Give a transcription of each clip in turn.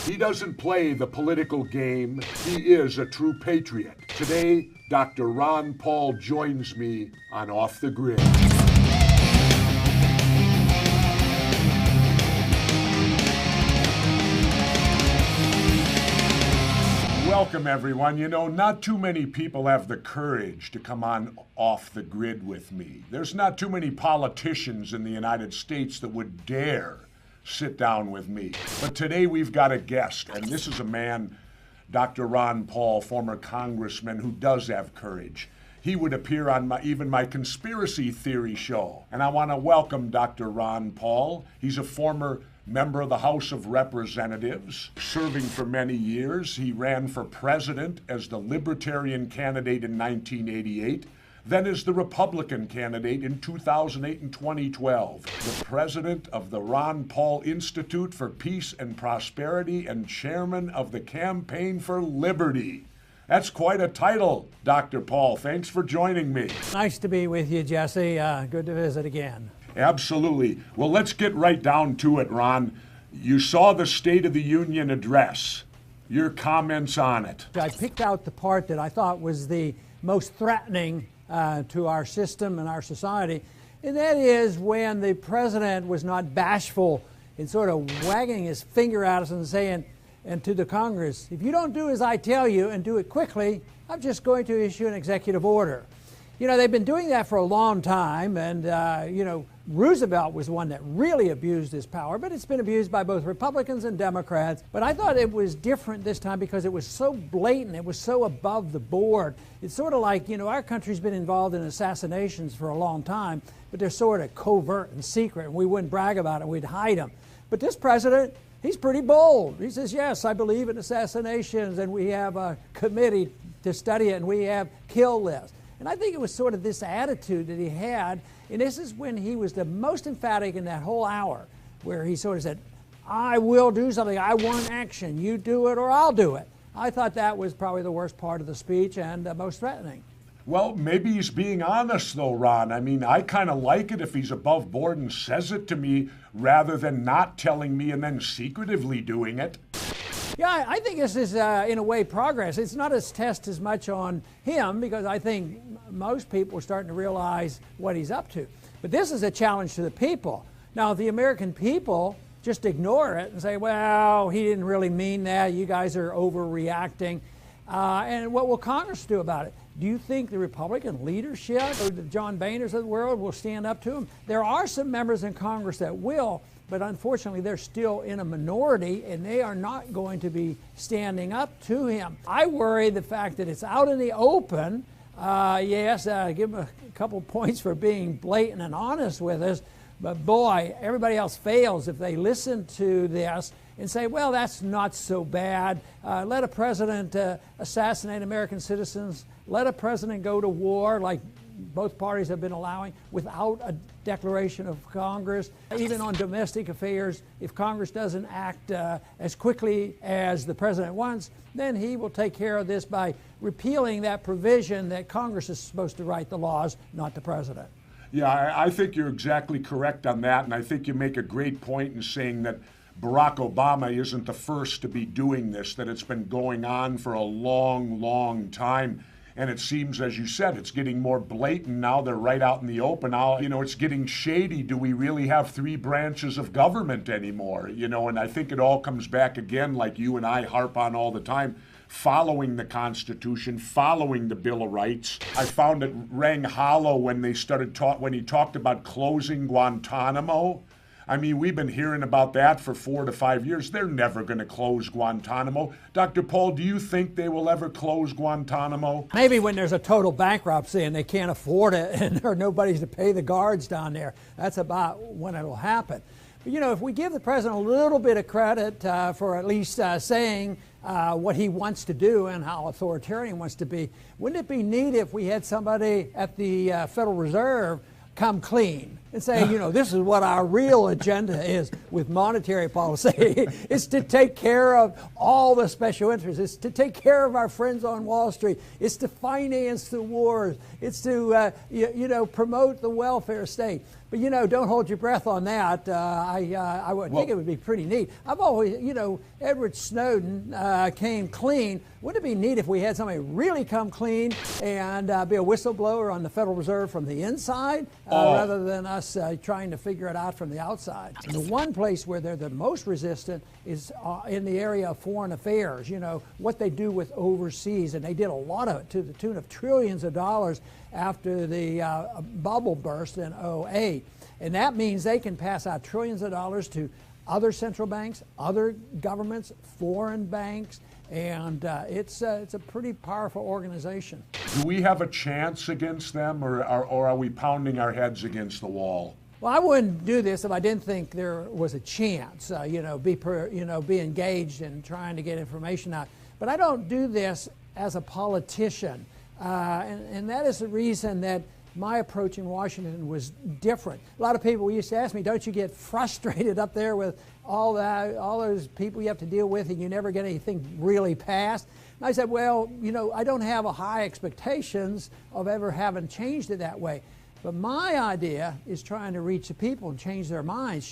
He doesn't play the political game. He is a true patriot. Today, Dr. Ron Paul joins me on Off the Grid. Welcome, everyone. You know, not too many people have the courage to come on Off the Grid with me. There's not too many politicians in the United States that would dare sit down with me. But today we've got a guest, and this is a man, Dr. Ron Paul, former congressman, who does have courage. He would appear on even my conspiracy theory show. And I want to welcome Dr. Ron Paul. He's a former member of the House of Representatives, serving for many years. He ran for president as the Libertarian candidate in 1988, then as the Republican candidate in 2008 and 2012, the president of the Ron Paul Institute for Peace and Prosperity and chairman of the Campaign for Liberty. That's quite a title, Dr. Paul. Thanks for joining me. Nice to be with you, Jesse. Good to visit again. Absolutely. Well, let's get right down to it, Ron. You saw the State of the Union address. Your comments on it. I picked out the part that I thought was the most threatening to our system and our society, and that is when the president was not bashful in sort of wagging his finger at us and saying, and to the Congress, if you don't do as I tell you and do it quickly, I'm just going to issue an executive order. You know, they've been doing that for a long time, and, Roosevelt was the one that really abused his power, but it's been abused by both Republicans and Democrats. But I thought it was different this time because it was so blatant, it was so above the board. It's sort of like, our country's been involved in assassinations for a long time, but they're sort of covert and secret, and we wouldn't brag about it, we'd hide them. But this president, he's pretty bold. He says, yes, I believe in assassinations, and we have a committee to study it, and we have kill lists. And I think it was sort of this attitude that he had, and this is when he was the most emphatic in that whole hour, where he sort of said, I will do something, I want action, you do it or I'll do it. I thought that was probably the worst part of the speech and most threatening. Well, maybe he's being honest though, Ron. I mean, I kind of like it if he's above board and says it to me rather than not telling me and then secretively doing it. Yeah, I think this is, in a way, progress. It's not a test as much on him because I think most people are starting to realize what he's up to. But this is a challenge to the people. Now, if the American people just ignore it and say, well, he didn't really mean that, you guys are overreacting, and what will Congress do about it? Do you think the Republican leadership or the John Boehners of the world will stand up to him? There are some members in Congress that will, but unfortunately they're still in a minority and they are not going to be standing up to him. I worry the fact that it's out in the open. Yes, give him a couple points for being blatant and honest with us, but boy, everybody else fails if they listen to this and say, well, that's not so bad. Let a president assassinate American citizens. Let a president go to war like both parties have been allowing without a declaration of Congress. Even on domestic affairs, if Congress doesn't act as quickly as the president wants, then he will take care of this by repealing that provision that Congress is supposed to write the laws, not the president. Yeah, I think you're exactly correct on that, and I think you make a great point in saying that Barack Obama isn't the first to be doing this, that it's been going on for a long, long time. And it seems, as you said, it's getting more blatant now. They're right out in the open. Now, it's getting shady. Do we really have three branches of government anymore? And I think it all comes back again, like you and I harp on all the time, following the Constitution, following the Bill of Rights. I found it rang hollow when they when he talked about closing Guantanamo. I mean, we've been hearing about that for 4 to 5 years. They're never going to close Guantanamo. Dr. Paul, do you think they will ever close Guantanamo? Maybe when there's a total bankruptcy and they can't afford it and there are nobody's to pay the guards down there. That's about when it'll happen. But, if we give the president a little bit of credit for at least saying what he wants to do and how authoritarian he wants to be, wouldn't it be neat if we had somebody at the Federal Reserve come clean and say, this is what our real agenda is with monetary policy. It's to take care of all the special interests. It's to take care of our friends on Wall Street. It's to finance the wars. It's to, promote the welfare state. But, don't hold your breath on that. I would think it would be pretty neat. I've always, Edward Snowden came clean. Wouldn't it be neat if we had somebody really come clean and be a whistleblower on the Federal Reserve from the inside rather than us trying to figure it out from the outside? And the one place where they're the most resistant is in the area of foreign affairs, what they do with overseas. And they did a lot of it to the tune of trillions of dollars after the bubble burst in '08. And that means they can pass out trillions of dollars to other central banks, other governments, foreign banks, and it's a pretty powerful organization. Do we have a chance against them, or are we pounding our heads against the wall? Well, I wouldn't do this if I didn't think there was a chance, be engaged in trying to get information out. But I don't do this as a politician. And that is the reason that my approach in Washington was different. A lot of people used to ask me, don't you get frustrated up there with all those people you have to deal with and you never get anything really passed? And I said, well, I don't have a high expectations of ever having changed it that way. But my idea is trying to reach the people and change their minds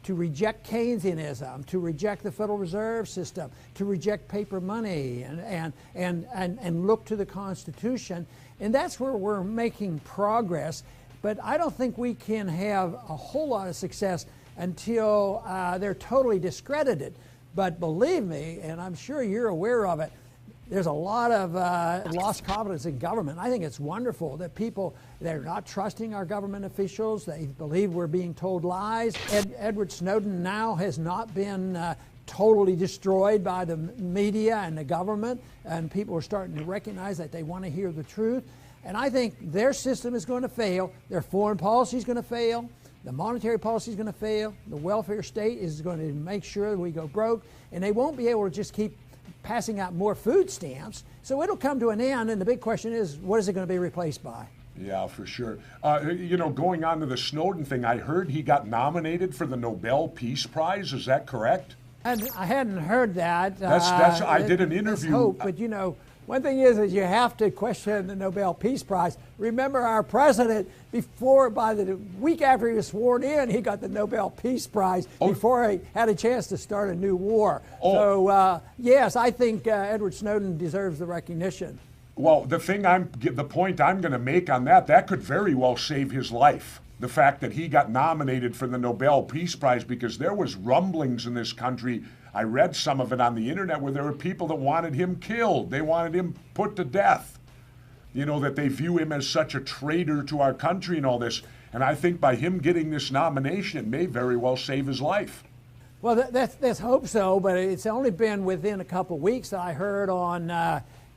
to reject Keynesianism, to reject the Federal Reserve System, to reject paper money, and look to the Constitution. And that's where we're making progress. But I don't think we can have a whole lot of success until they're totally discredited. But believe me, and I'm sure you're aware of it, there's a lot of lost confidence in government. I think it's wonderful that people, they're not trusting our government officials. They believe we're being told lies. Edward Snowden now has not been totally destroyed by the media and the government, and people are starting to recognize that they want to hear the truth. And I think their system is going to fail. Their foreign policy is going to fail. The monetary policy is going to fail. The welfare state is going to make sure that we go broke. And they won't be able to just keep passing out more food stamps. So it'll come to an end, and the big question is, what is it going to be replaced by? Yeah, for sure. Going on to the Snowden thing, I heard he got nominated for the Nobel Peace Prize. Is that correct? I hadn't heard that. I did an interview. Hope, but one thing is you have to question the Nobel Peace Prize. Remember, our president, by the week after he was sworn in, he got the Nobel Peace Prize before he had a chance to start a new war. So, yes, I think Edward Snowden deserves the recognition. Well, the point I'm going to make on that could very well save his life. The fact that he got nominated for the Nobel Peace Prize, because there was rumblings in this country. I read some of it on the internet where there were people that wanted him killed. They wanted him put to death. That they view him as such a traitor to our country and all this. And I think by him getting this nomination, it may very well save his life. Well, let's hope so, but it's only been within a couple of weeks that I heard on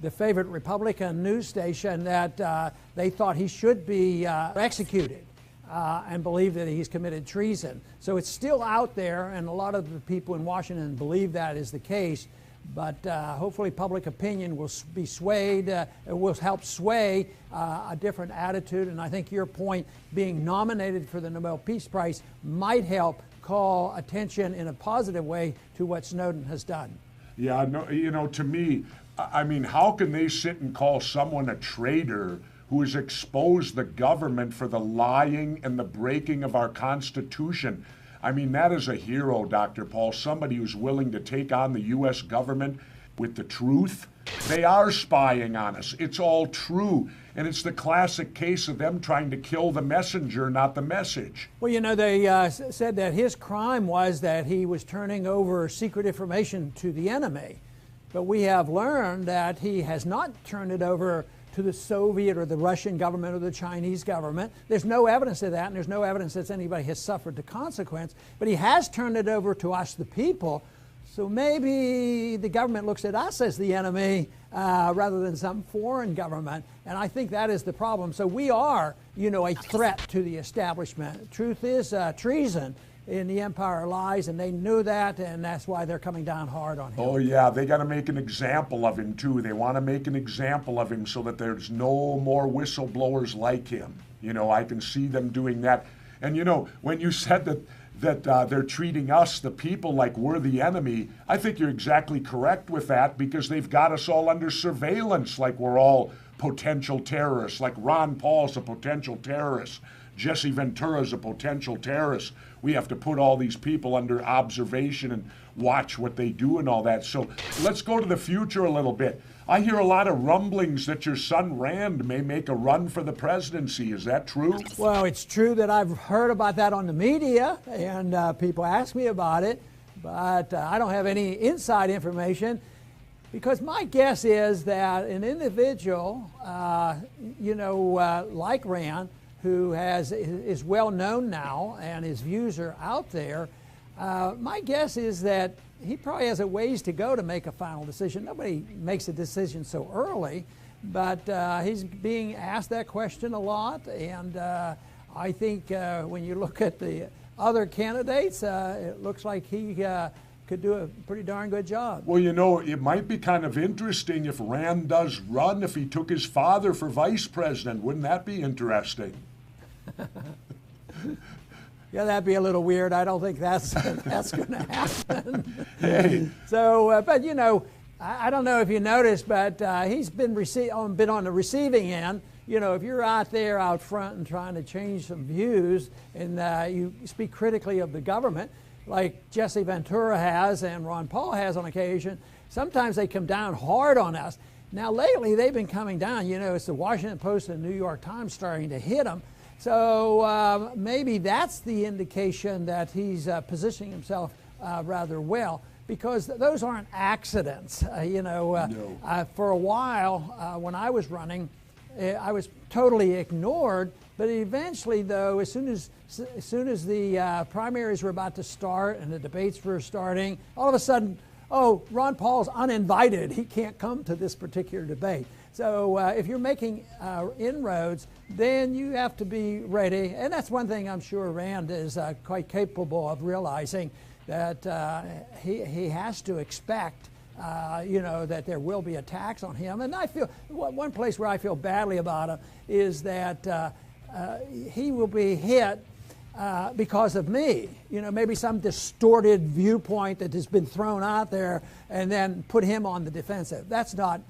the favorite Republican news station that they thought he should be executed. And believe that he's committed treason. So it's still out there, and a lot of the people in Washington believe that is the case. But hopefully public opinion will be swayed, will help sway a different attitude. And I think your point, being nominated for the Nobel Peace Prize, might help call attention in a positive way to what Snowden has done. Yeah, no, to me, I mean, how can they sit and call someone a traitor who has exposed the government for the lying and the breaking of our Constitution? I mean, that is a hero, Dr. Paul, somebody who's willing to take on the U.S. government with the truth. They are spying on us. It's all true. And it's the classic case of them trying to kill the messenger, not the message. Well, they said that his crime was that he was turning over secret information to the enemy. But we have learned that he has not turned it over to the Soviet or the Russian government or the Chinese government. There's no evidence of that, and there's no evidence that anybody has suffered the consequence. But he has turned it over to us, the people. So maybe the government looks at us as the enemy rather than some foreign government. And I think that is the problem. So we are, a threat to the establishment. Truth is, treason in the empire lies, and they knew that, and that's why they're coming down hard on him. Oh yeah, they got to make an example of him too. They want to make an example of him so that there's no more whistleblowers like him. I can see them doing that. And when you said that they're treating us, the people, like we're the enemy, I think you're exactly correct with that, because they've got us all under surveillance like we're all potential terrorists, like Ron Paul's a potential terrorist. Jesse Ventura's a potential terrorist. We have to put all these people under observation and watch what they do and all that. So let's go to the future a little bit. I hear a lot of rumblings that your son Rand may make a run for the presidency. Is that true? Well, it's true that I've heard about that on the media, and people ask me about it, but I don't have any inside information, because my guess is that an individual, like Rand, who is well known now and his views are out there, my guess is that he probably has a ways to go to make a final decision. Nobody makes a decision so early, but he's being asked that question a lot, and I think when you look at the other candidates, it looks like he could do a pretty darn good job. Well, it might be kind of interesting if Rand does run, if he took his father for vice president. Wouldn't that be interesting? Yeah, that'd be a little weird. I don't think that's going to happen. Hey. So, but I don't know if you noticed, but he's been on the receiving end. If you're out there out front and trying to change some views, and you speak critically of the government, like Jesse Ventura has and Ron Paul has on occasion, sometimes they come down hard on us. Now, lately, they've been coming down. It's the Washington Post and the New York Times starting to hit them. So maybe that's the indication that he's positioning himself rather well, because those aren't accidents. No. For a while, when I was running, I was totally ignored. But eventually, though, as soon as the primaries were about to start and the debates were starting, all of a sudden, Ron Paul's uninvited. He can't come to this particular debate. So if you're making inroads, then you have to be ready. And that's one thing I'm sure Rand is quite capable of realizing, that he has to expect, that there will be attacks on him. And I feel one place where I feel badly about him is that he will be hit because of me. Maybe some distorted viewpoint that has been thrown out there, and then put him on the defensive. That's not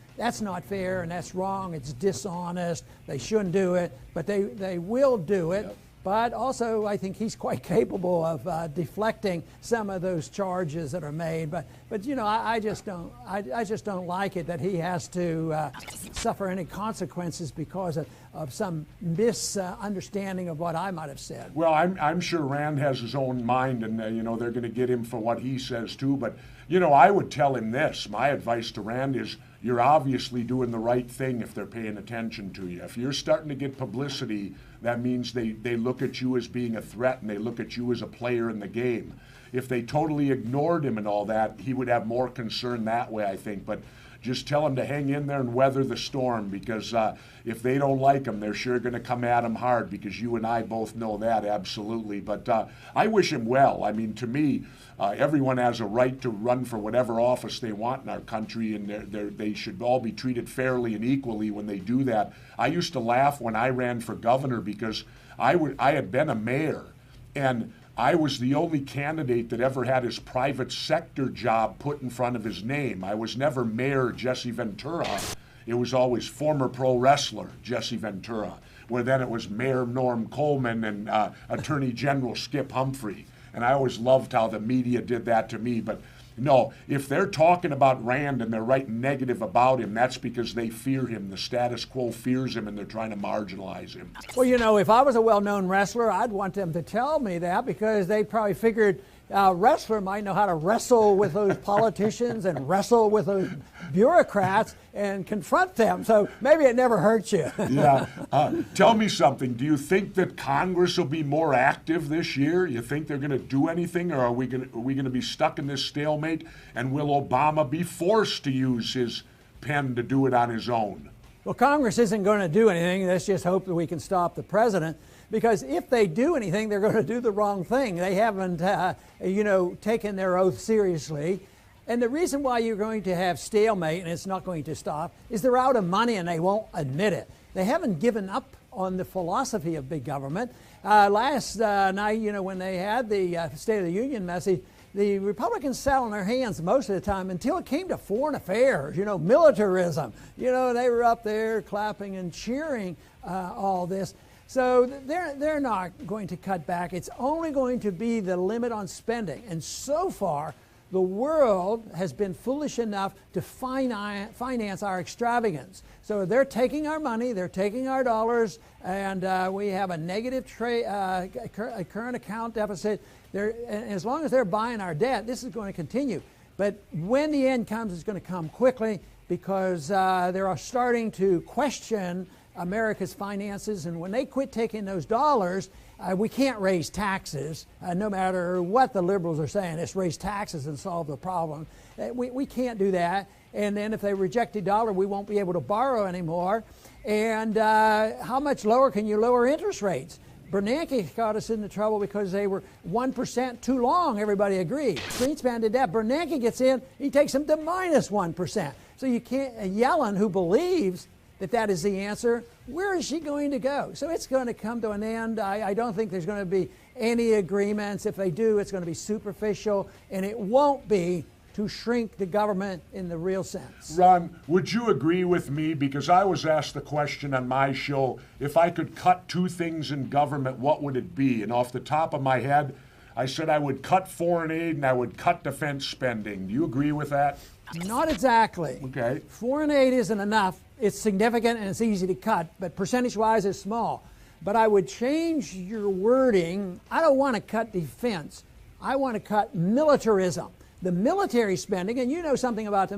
fair, and that's wrong. It's dishonest. They shouldn't do it, but they will do it. Yep. But also, I think he's quite capable of deflecting some of those charges that are made. But I just don't like it that he has to suffer any consequences because of some misunderstanding of what I might have said. Well, I'm sure Rand has his own mind, and they're going to get him for what he says too. But I would tell him this. My advice to Rand is, you're obviously doing the right thing if they're paying attention to you. If you're starting to get publicity, that means they look at you as being a threat, and they look at you as a player in the game. If they totally ignored him and all that, he would have more concern that way, I think. But just tell him to hang in there and weather the storm, because if they don't like him, they're sure going to come at him hard, because you and I both know that, absolutely. But I wish him well. I mean, to me, everyone has a right to run for whatever office they want in our country, and they should all be treated fairly and equally when they do that. I used to laugh when I ran for governor, because I had been a mayor, and I was the only candidate that ever had his private sector job put in front of his name. I was never Mayor Jesse Ventura. It was always former pro wrestler Jesse Ventura, where then it was Mayor Norm Coleman and Attorney General Skip Humphrey. And I always loved how the media did that to me. But no, if they're talking about Rand and they're writing negative about him, that's because they fear him. The status quo fears him, and they're trying to marginalize him. Well, if I was a well-known wrestler, I'd want them to tell me that, because they probably figured a wrestler might know how to wrestle with those politicians and wrestle with those bureaucrats and confront them. So maybe it never hurts you. Yeah. Tell me something. Do you think that Congress will be more active this year? You think they're going to do anything, or are we going to be stuck in this stalemate? And will Obama be forced to use his pen to do it on his own? Well, Congress isn't going to do anything. Let's just hope that we can stop the president. Because if they do anything, they're going to do the wrong thing. They haven't, taken their oath seriously. And the reason why you're going to have stalemate and it's not going to stop is they're out of money and they won't admit it. They haven't given up on the philosophy of big government. Last night, when they had the State of the Union message, the Republicans sat on their hands most of the time until it came to foreign affairs, militarism. They were up there clapping and cheering all this. So they're not going to cut back. It's only going to be the limit on spending. And so far, the world has been foolish enough to finance our extravagance. So they're taking our money, they're taking our dollars, and we have a negative current account deficit. And as long as they're buying our debt, this is going to continue. But when the end comes, it's going to come quickly, because they're starting to question America's finances. And when they quit taking those dollars, we can't raise taxes, no matter what the liberals are saying. Let's raise taxes and solve the problem. We can't do that. And then if they reject the dollar, we won't be able to borrow anymore. And how much lower can you lower interest rates? Bernanke got us into trouble because they were 1% too long, everybody agreed. Greenspan did that. Bernanke gets in, he takes them to minus 1%. So you can't, Yellen, who believes that is the answer, where is she going to go? So it's going to come to an end. I don't think there's going to be any agreements. If they do, it's going to be superficial, and it won't be to shrink the government in the real sense. Ron, would you agree with me? Because I was asked the question on my show, if I could cut two things in government, what would it be? And off the top of my head, I said I would cut foreign aid and I would cut defense spending. Do you agree with that? Not exactly. Okay. Foreign aid isn't enough. It's significant and it's easy to cut, but percentage-wise it's small. But I would change your wording. I don't want to cut defense. I want to cut militarism. The military spending, and you know something about the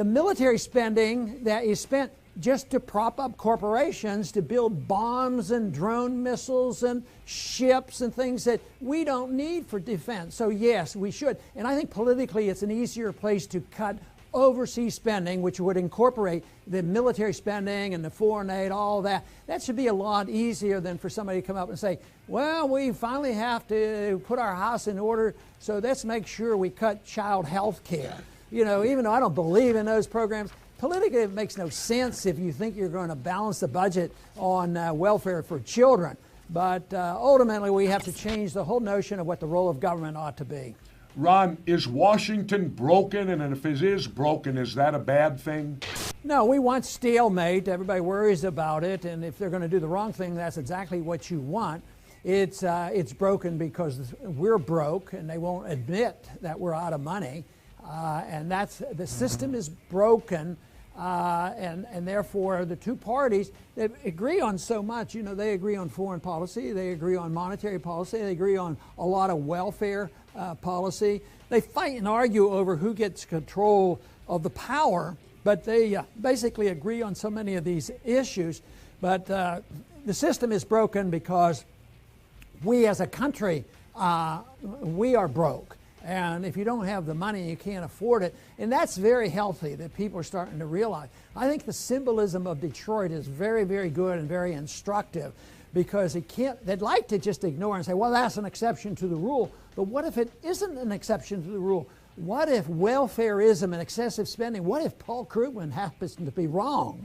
military spending that is spent just to prop up corporations to build bombs and drone missiles and ships and things that we don't need for defense. So yes, we should. And I think politically it's an easier place to cut overseas spending, which would incorporate the military spending and the foreign aid, all that. That should be a lot easier than for somebody to come up and say, well, we finally have to put our house in order, so let's make sure we cut child health care. Even though I don't believe in those programs, politically it makes no sense if you think you're going to balance the budget on welfare for children. But ultimately we have to change the whole notion of what the role of government ought to be. Ron, is Washington broken? And if it is broken, is that a bad thing? No, we want stalemate. Everybody worries about it. And if they're going to do the wrong thing, that's exactly what you want. It's broken because we're broke and they won't admit that we're out of money. And the system is broken. And therefore the two parties that agree on so much, they agree on foreign policy, they agree on monetary policy, they agree on a lot of welfare policy. They fight and argue over who gets control of the power, but they basically agree on so many of these issues. But the system is broken because we as a country, we are broke. And if you don't have the money, you can't afford it. And that's very healthy that people are starting to realize. I think the symbolism of Detroit is very, very good and very instructive, because they'd like to just ignore and say, well, that's an exception to the rule. But what if it isn't an exception to the rule? What if welfareism and excessive spending, what if Paul Krugman happens to be wrong?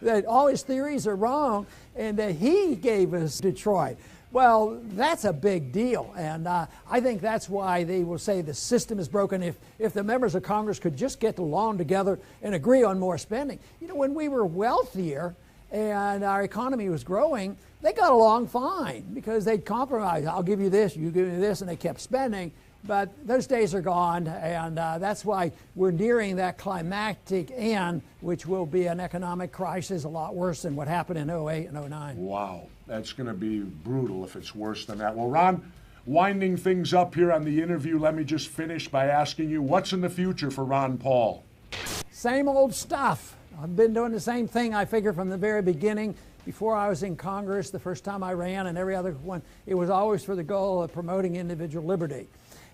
That all his theories are wrong and that he gave us Detroit. Well, that's a big deal, and I think that's why they will say the system is broken. If the members of Congress could just get along together and agree on more spending. When we were wealthier and our economy was growing, they got along fine because they'd compromise. I'll give you this, you give me this, and they kept spending. But those days are gone, and that's why we're nearing that climactic end, which will be an economic crisis a lot worse than what happened in 08 and 09. Wow, that's going to be brutal if it's worse than that. Well, Ron, winding things up here on the interview, let me just finish by asking you, what's in the future for Ron Paul? Same old stuff. I've been doing the same thing, I figure, from the very beginning. Before I was in Congress, the first time I ran and every other one, it was always for the goal of promoting individual liberty.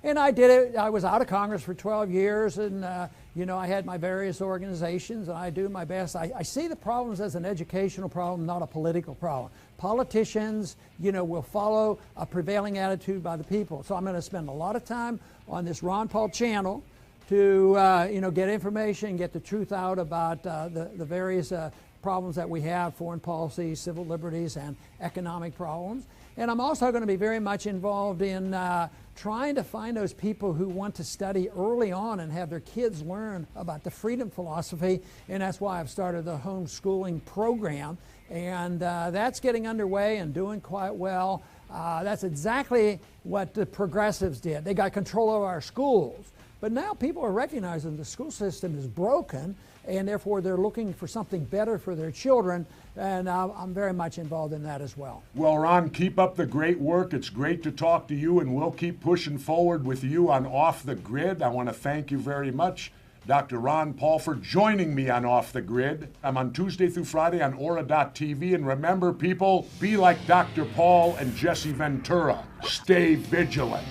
And I did it. I was out of Congress for 12 years, and I had my various organizations, and I do my best. I see the problems as an educational problem, not a political problem. Politicians, will follow a prevailing attitude by the people. So I'm going to spend a lot of time on this Ron Paul channel to, get information, get the truth out about the various problems that we have, foreign policy, civil liberties, and economic problems. And I'm also going to be very much involved in trying to find those people who want to study early on and have their kids learn about the freedom philosophy. And that's why I've started the homeschooling program. And that's getting underway and doing quite well. That's exactly what the progressives did. They got control of our schools. But now people are recognizing the school system is broken, and therefore they're looking for something better for their children, and I'm very much involved in that as well. Well, Ron, keep up the great work. It's great to talk to you, and we'll keep pushing forward with you on Off the Grid. I want to thank you very much, Dr. Ron Paul, for joining me on Off the Grid. I'm on Tuesday through Friday on Aura.tv, and remember, people, be like Dr. Paul and Jesse Ventura. Stay vigilant.